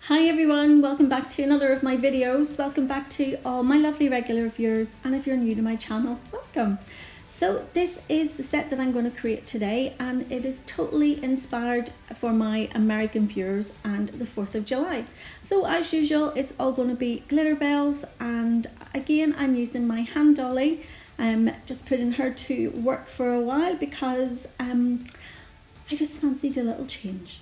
Hi everyone, welcome back to another of my videos. Welcome back to all my lovely regular viewers, and if you're new to my channel, welcome. So this is the set that I'm going to create today, and it is totally inspired for my American viewers and the 4th of July. So as usual, it's all going to be Glitterbels, and again I'm using my hand dolly. Just putting her to work for a while because I just fancied a little change.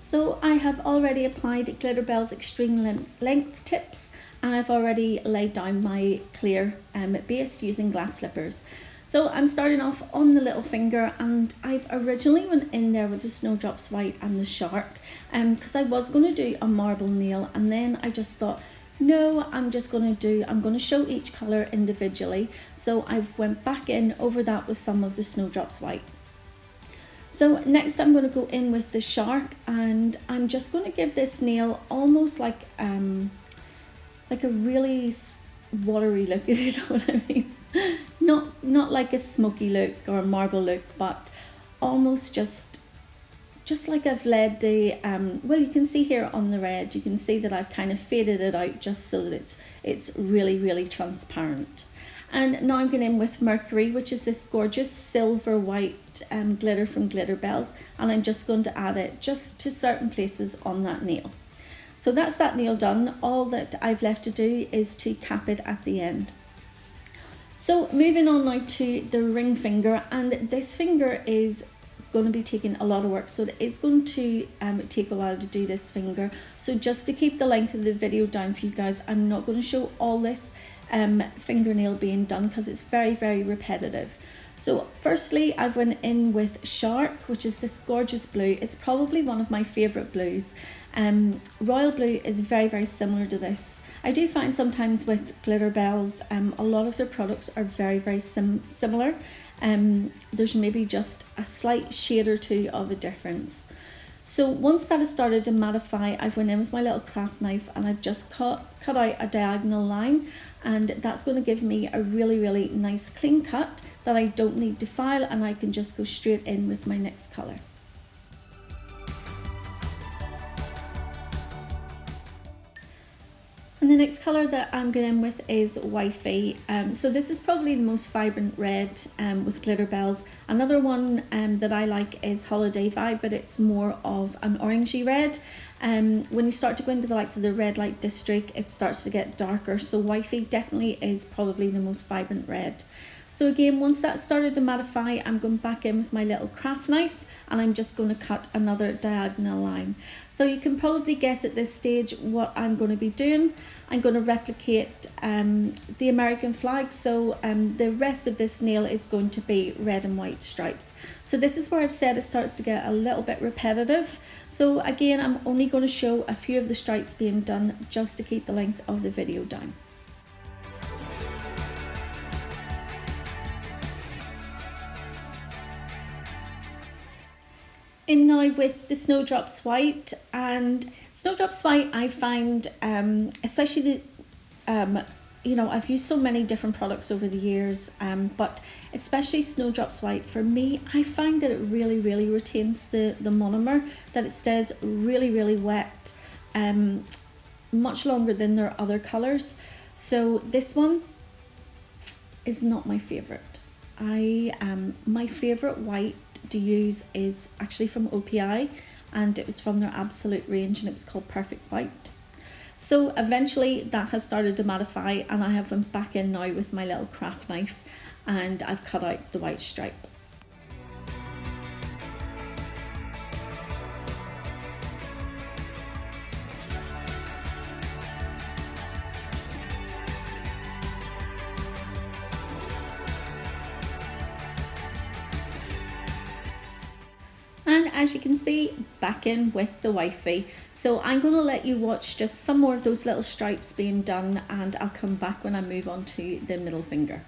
So I have already applied Glitterbels Extreme Length Tips, and I've already laid down my clear base using glass slippers. So I'm starting off on the little finger, and I've originally went in there with the Snowdrops White and the Shark because I was going to do a marble nail, and then I just thought, no, I'm going to show each colour individually. So I went back in over that with some of the Snowdrops White. So next I'm going to go in with the Shark, and I'm just going to give this nail almost like a really watery look, if you know what I mean. Not like a smoky look or a marble look, but almost just like I've laid the, well, you can see here on the red, you can see that I've kind of faded it out just so that it's really transparent. And now I'm going in with Mercury, which is this gorgeous silver white glitter from Glitterbels, and I'm just going to add it just to certain places on that nail. So that's that nail done. All that I've left to do is to cap it at the end. So moving on now to the ring finger, and this finger is going to be taking a lot of work, so it is going to take a while to do this finger. So just to keep the length of the video down for you guys, I'm not going to show all this fingernail being done because it's very repetitive. So firstly I've went in with Shark, which is this gorgeous blue. It's probably one of my favorite blues. Royal blue is very similar to this. I do find sometimes with Glitterbels a lot of their products are very similar. There's maybe just a slight shade or two of a difference. So once that has started to mattify, I've went in with my little craft knife and I've just cut out a diagonal line, and that's going to give me a really nice clean cut that I don't need to file, and I can just go straight in with my next colour. And the next colour that I'm going in with is Wifey. So this is probably the most vibrant red with Glitterbels. Another one that I like is Holiday Vibe, but it's more of an orangey red. When you start to go into the likes of the red light district, it starts to get darker. So Wifey definitely is probably the most vibrant red. So again, once that started to mattify, I'm going back in with my little craft knife, and I'm just going to cut another diagonal line. So you can probably guess at this stage what I'm going to be doing. I'm going to replicate the American flag, so the rest of this nail is going to be red and white stripes. So this is where I've said it starts to get a little bit repetitive. So again, I'm only going to show a few of the stripes being done just to keep the length of the video down. In now with the Snowdrops White, and Snowdrops White I find especially the you know, I've used so many different products over the years, but especially Snowdrops White, for me, I find that it really retains the monomer, that it stays really wet much longer than their other colours. So this one is not my favourite. My favourite white to use is actually from OPI, and it was from their Absolute range, and it was called Perfect White. So eventually that has started to mattify, and I have went back in now with my little craft knife, and I've cut out the white stripe. And as you can see, back in with the Wifey. So I'm going to let you watch just some more of those little stripes being done, and I'll come back when I move on to the middle finger.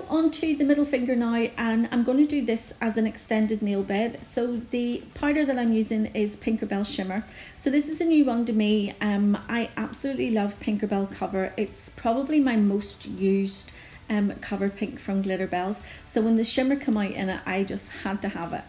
So onto the middle finger now, and I'm going to do this as an extended nail bed. So the powder that I'm using is Pinkerbel Shimmer. So this is a new one to me. I absolutely love Pinkerbel cover. It's probably my most used cover pink from Glitterbels. So when the shimmer came out in it, I just had to have it.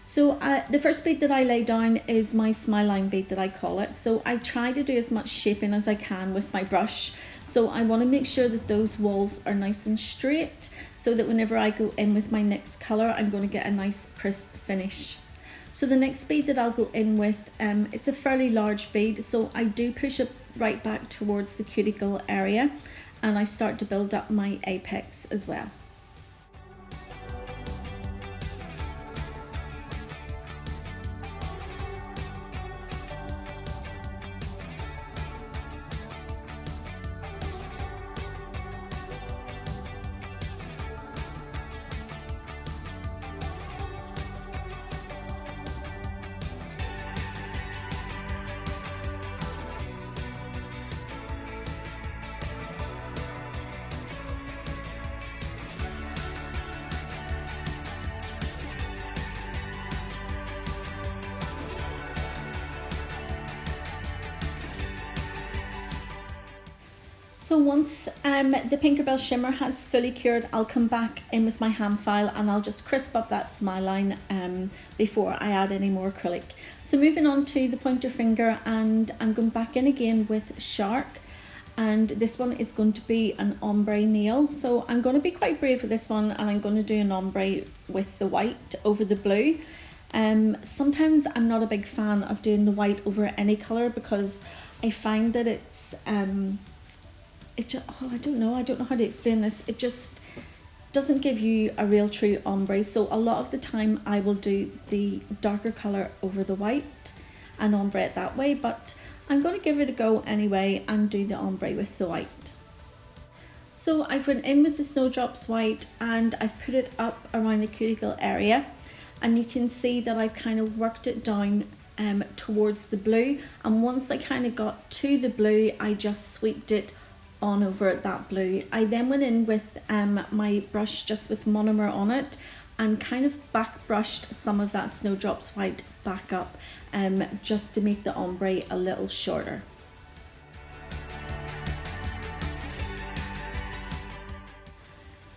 So the first bead that I lay down is my smile line bead that I call it. So I try to do as much shaping as I can with my brush. So I want to make sure that those walls are nice and straight so that whenever I go in with my next colour, I'm going to get a nice crisp finish. So the next bead that I'll go in with, it's a fairly large bead, so I do push it right back towards the cuticle area, and I start to build up my apex as well. So once the Pinkerbel Shimmer has fully cured, I'll come back in with my hand file and I'll just crisp up that smile line before I add any more acrylic. So moving on to the pointer finger, and I'm going back in again with Shark, and this one is going to be an Ombre Nail. So I'm going to be quite brave with this one, and I'm going to do an ombre with the white over the blue. Sometimes I'm not a big fan of doing the white over any colour because I find that it's I don't know how to explain this. It just doesn't give you a real true ombre. So a lot of the time I will do the darker colour over the white and ombre it that way, but I'm going to give it a go anyway and do the ombre with the white. So I've went in with the Snowdrops White and I've put it up around the cuticle area, and you can see that I've kind of worked it down towards the blue, and once I kind of got to the blue, I just sweeped it on over that blue. I then went in with my brush just with monomer on it and kind of back brushed some of that Snowdrops White back up just to make the ombre a little shorter.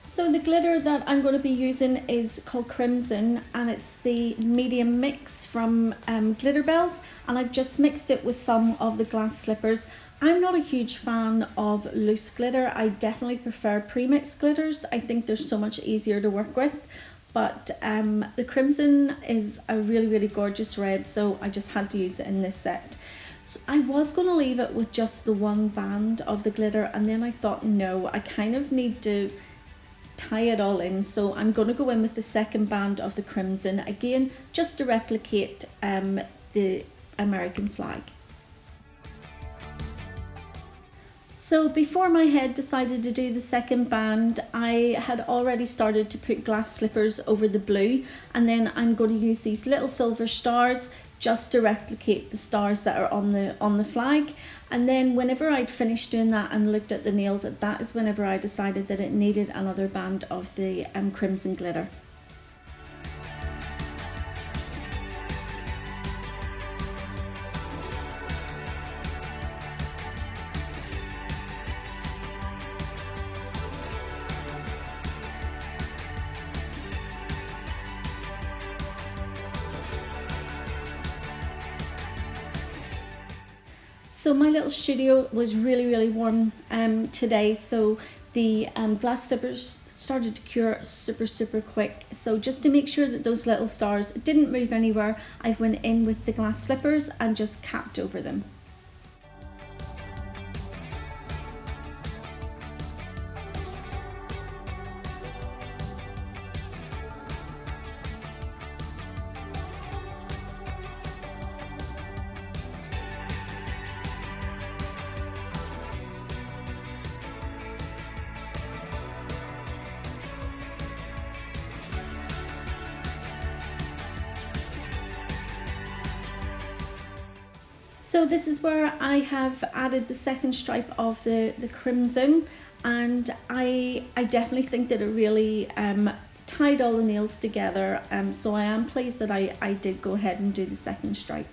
So the glitter that I'm going to be using is called Crimson, and it's the medium mix from Glitterbels, and I've just mixed it with some of the glass slippers. I'm not a huge fan of loose glitter. I definitely prefer pre-mixed glitters. I think they're so much easier to work with. But the Crimson is a really, really gorgeous red, so I just had to use it in this set. So I was going to leave it with just the one band of the glitter, and then I thought, no, I kind of need to tie it all in. So I'm going to go in with the second band of the Crimson, again, just to replicate the American flag. So before my head decided to do the second band, I had already started to put glass slippers over the blue, and then I'm going to use these little silver stars just to replicate the stars that are on the flag. And then whenever I'd finished doing that and looked at the nails, that is whenever I decided that it needed another band of the Crimson glitter. So my little studio was really, really warm today, so the glass slippers started to cure super, super quick. So just to make sure that those little stars didn't move anywhere, I went in with the glass slippers and just capped over them. So this is where I have added the second stripe of the crimson, and I definitely think that it really tied all the nails together, so I am pleased that I did go ahead and do the second stripe.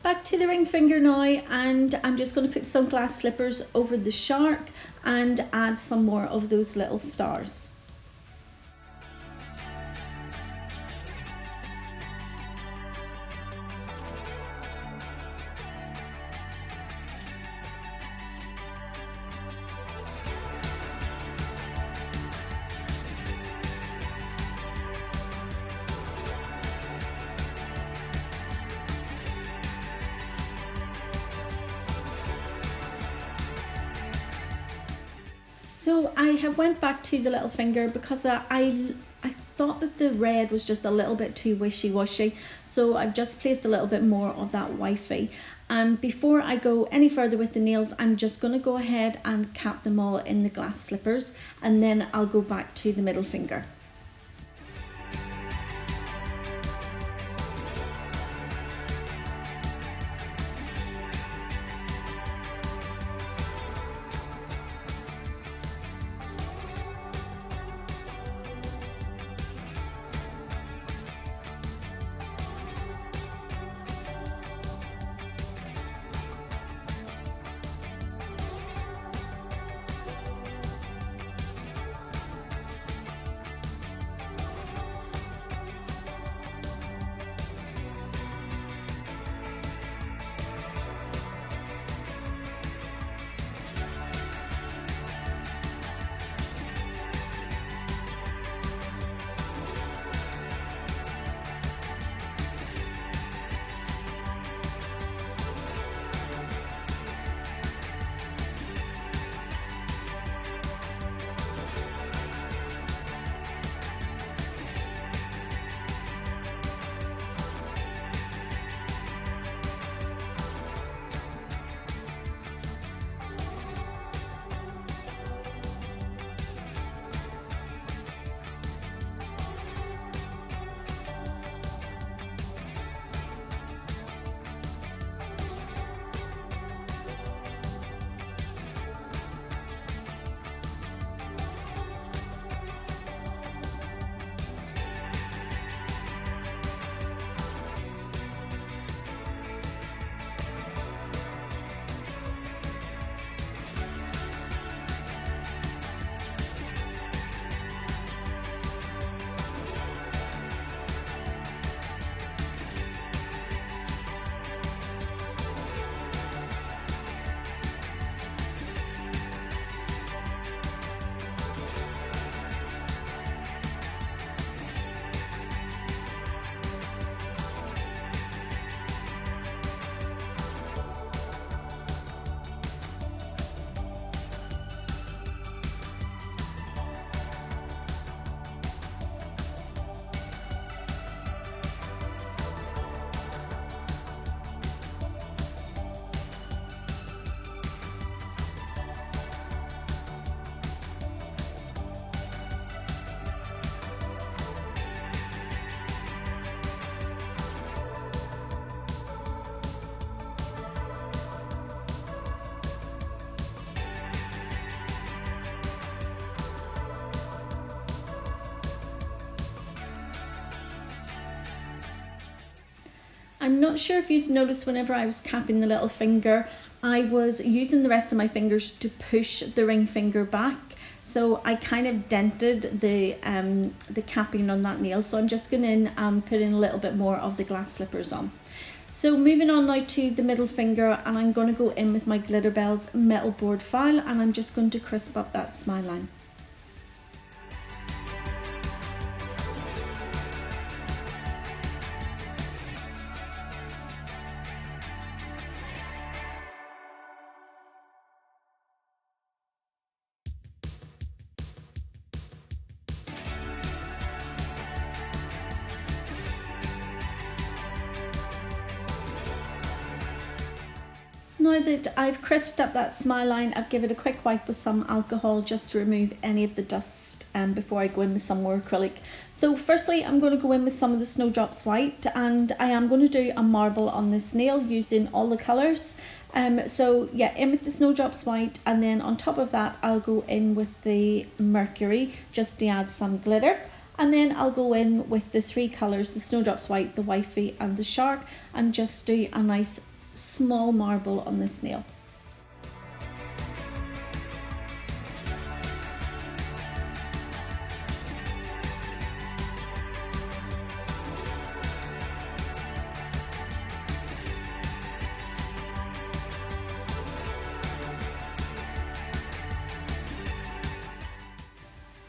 Back to the ring finger now, and I'm just going to put some glass slippers over the shark and add some more of those little stars. So I have went back to the little finger because I thought that the red was just a little bit too wishy-washy, so I've just placed a little bit more of that Wifey. And before I go any further with the nails, I'm just going to go ahead and cap them all in the glass slippers, and then I'll go back to the middle finger. I'm not sure if you've noticed whenever I was capping the little finger, I was using the rest of my fingers to push the ring finger back. So I kind of dented the capping on that nail. So I'm just going to put in a little bit more of the glass slippers on. So moving on now to the middle finger, and I'm going to go in with my Glitterbels metal board file, and I'm just going to crisp up that smile line. now that I've crisped up that smile line, I'll give it a quick wipe with some alcohol just to remove any of the dust before I go in with some more acrylic. So firstly, I'm going to go in with some of the Snowdrops White, and I am going to do a marble on this nail using all the colours. So yeah, in with the Snowdrops White, and then on top of that I'll go in with the Mercury just to add some glitter. And then I'll go in with the three colours, the Snowdrops White, the Wifey and the Shark, and just do a nice small marble on this nail.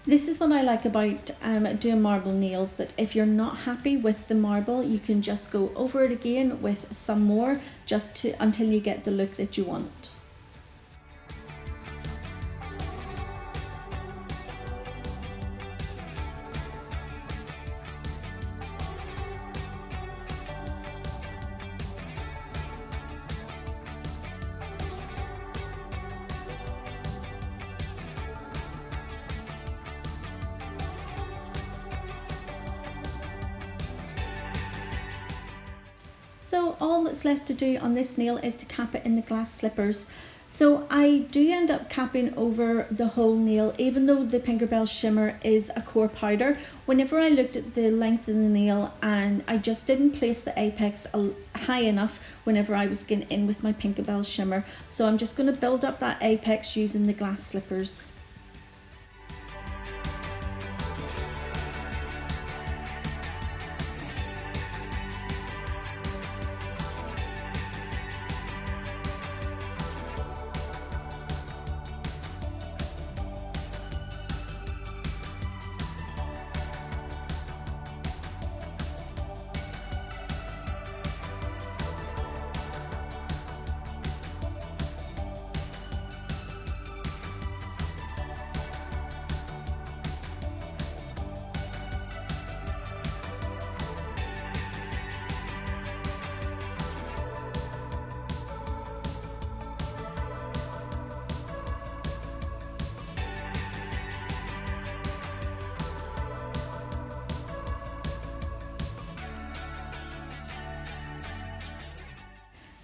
This is what I like about doing marble nails, that if you're not happy with the marble, you can just go over it again with some more until you get the look that you want. So all that's left to do on this nail is to cap it in the glass slippers. So I do end up capping over the whole nail, even though the Pinkerbel Shimmer is a core powder. Whenever I looked at the length of the nail, and I just didn't place the apex high enough whenever I was getting in with my Pinkerbel Shimmer. So I'm just going to build up that apex using the glass slippers.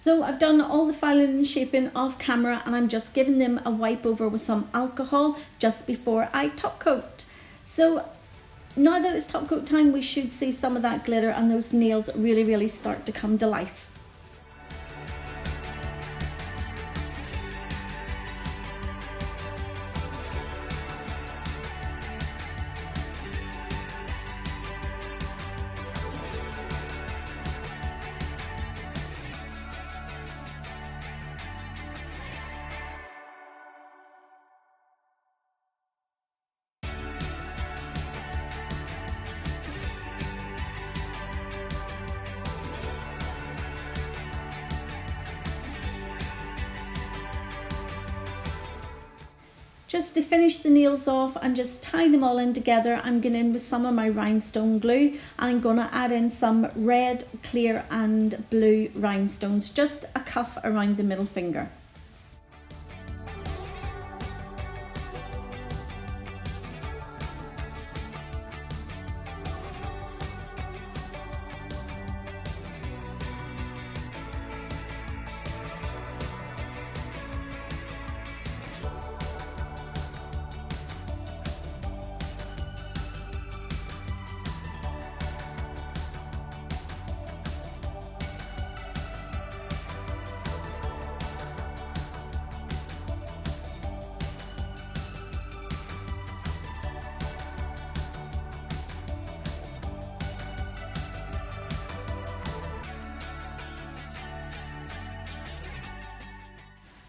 So I've done all the filing and shaping off camera, and I'm just giving them a wipe over with some alcohol just before I top coat. So now that it's top coat time, we should see some of that glitter and those nails really start to come to life. Just to finish the nails off and just tie them all in together, I'm going in with some of my rhinestone glue, and I'm going to add in some red, clear and blue rhinestones, just a cuff around the middle finger.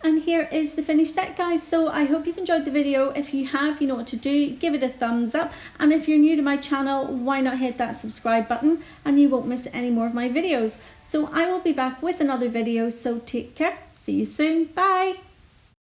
And here is the finished set, guys. So I hope you've enjoyed the video. If you have, you know what to do. Give it a thumbs up. And if you're new to my channel, why not hit that subscribe button, and you won't miss any more of my videos. So I will be back with another video. So take care. See you soon. Bye.